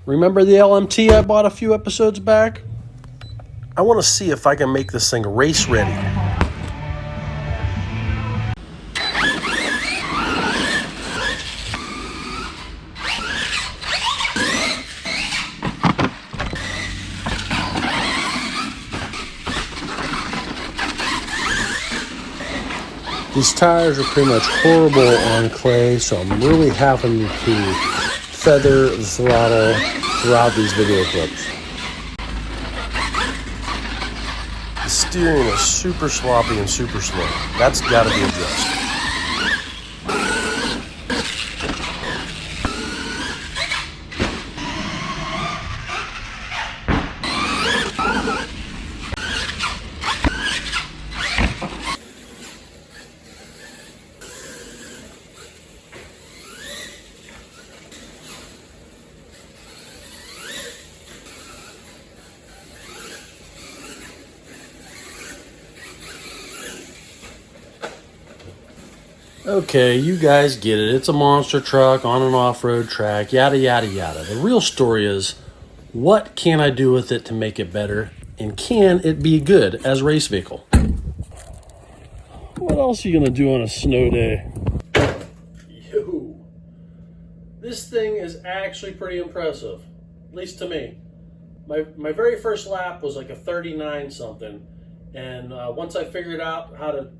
Remember the LMT I bought a few episodes back? I want to see if I can make this thing race ready. These tires are pretty much horrible on clay, so I'm really having to feather the throttle throughout these video clips. The steering is super sloppy and super slow. That's got to be adjusted. Okay, you guys get it. It's a monster truck on an off-road track, yada, yada, yada. The real story is, what can I do with it to make it better? And can it be good as a race vehicle? What else are you going to do on a snow day? Yo, this thing is actually pretty impressive, at least to me. My very first lap was like a 39 something. And once I figured out how to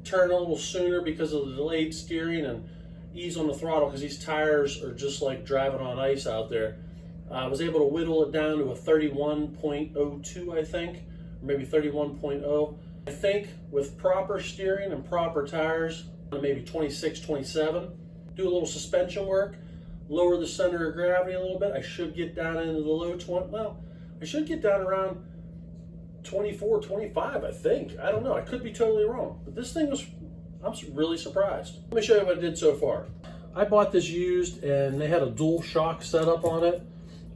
turn a little sooner because of the delayed steering and ease on the throttle, because these tires are just like driving on ice out there, I was able to whittle it down to a 31.02, I think, or maybe 31.0. I think with proper steering and proper tires, maybe 26, 27, do a little suspension work, lower the center of gravity a little bit, I should get down into the low 20, well, I should get down around 24, 25, I think. I don't know. I could be totally wrong. But this thing was, I'm really surprised. Let me show you what I did so far. I bought this used and they had a dual shock setup on it.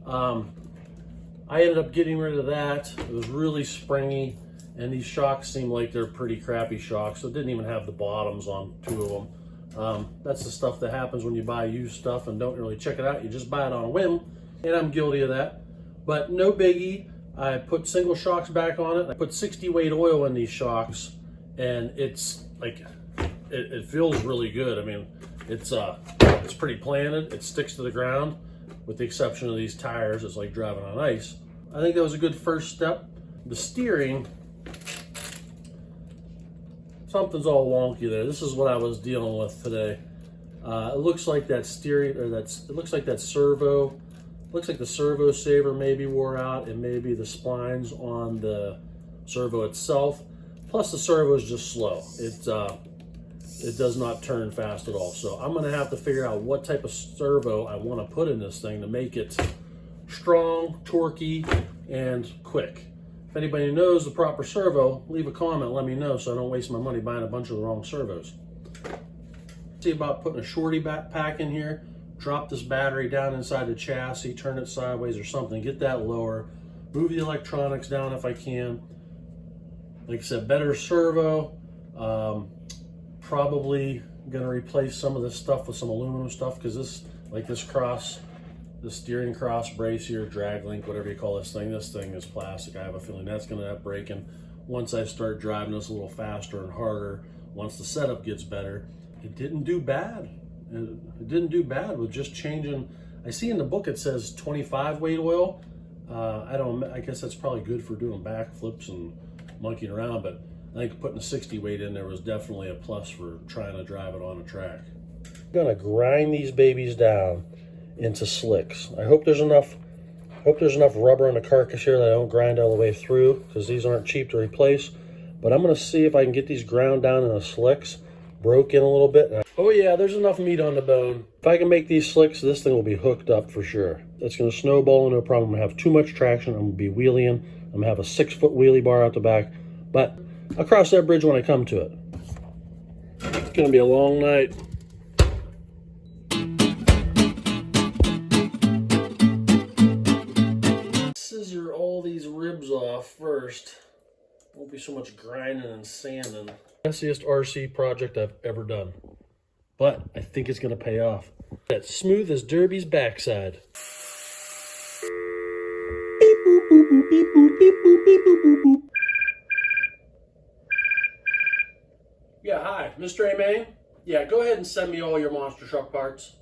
I ended up getting rid of that. It was really springy and these shocks seem like they're pretty crappy shocks. So it didn't even have the bottoms on two of them. That's the stuff that happens when you buy used stuff and don't really check it out. You just buy it on a whim, and I'm guilty of that. But no biggie. I put single shocks back on it. I put 60 weight oil in these shocks, and it's like, it feels really good. I mean, it's pretty planted. It sticks to the ground, with the exception of these tires. It's like driving on ice. I think that was a good first step. The steering, something's all wonky there. This is what I was dealing with today. It looks like that steering, or it looks like that servo. Looks like the servo saver maybe wore out, and maybe the splines on the servo itself. Plus the servo is just slow. It does not turn fast at all. So I'm gonna have to figure out what type of servo I wanna put in this thing to make it strong, torquey, and quick. If anybody knows the proper servo, leave a comment, let me know so I don't waste my money buying a bunch of the wrong servos. See about putting a shorty backpack in here. Drop this battery down inside the chassis, turn it sideways or something, get that lower, move the electronics down if I can. Like I said, better servo. Probably gonna replace some of this stuff with some aluminum stuff, because this steering cross brace here, drag link, whatever you call this thing is plastic. I have a feeling that's gonna end up breaking once I start driving this a little faster and harder, once the setup gets better. It didn't do bad. It didn't do bad with just changing. I see in the book it says 25 weight oil. I guess that's probably good for doing backflips and monkeying around, but I think putting a 60 weight in there was definitely a plus for trying to drive it on a track. I'm gonna grind these babies down into slicks. I hope there's enough rubber in the carcass here that I don't grind all the way through, because these aren't cheap to replace. But I'm gonna see if I can get these ground down into slicks, broke in a little bit. Oh yeah, there's enough meat on the bone. If I can make these slicks, this thing will be hooked up for sure. It's gonna snowball, no problem. I'm gonna have too much traction. I'm gonna be wheeling. I'm gonna have a 6-foot wheelie bar out the back, but I'll cross that bridge when I come to it. It's gonna be a long night. Scissor all these ribs off first. Won't be so much grinding and sanding. Messiest RC project I've ever done, but I think it's gonna pay off. That's smooth as Derby's backside. boop, beep, boop, beep, boop, beep, boop, boop, boop. Yeah, hi, Mr. A. Main. Yeah, go ahead and send me all your monster truck parts.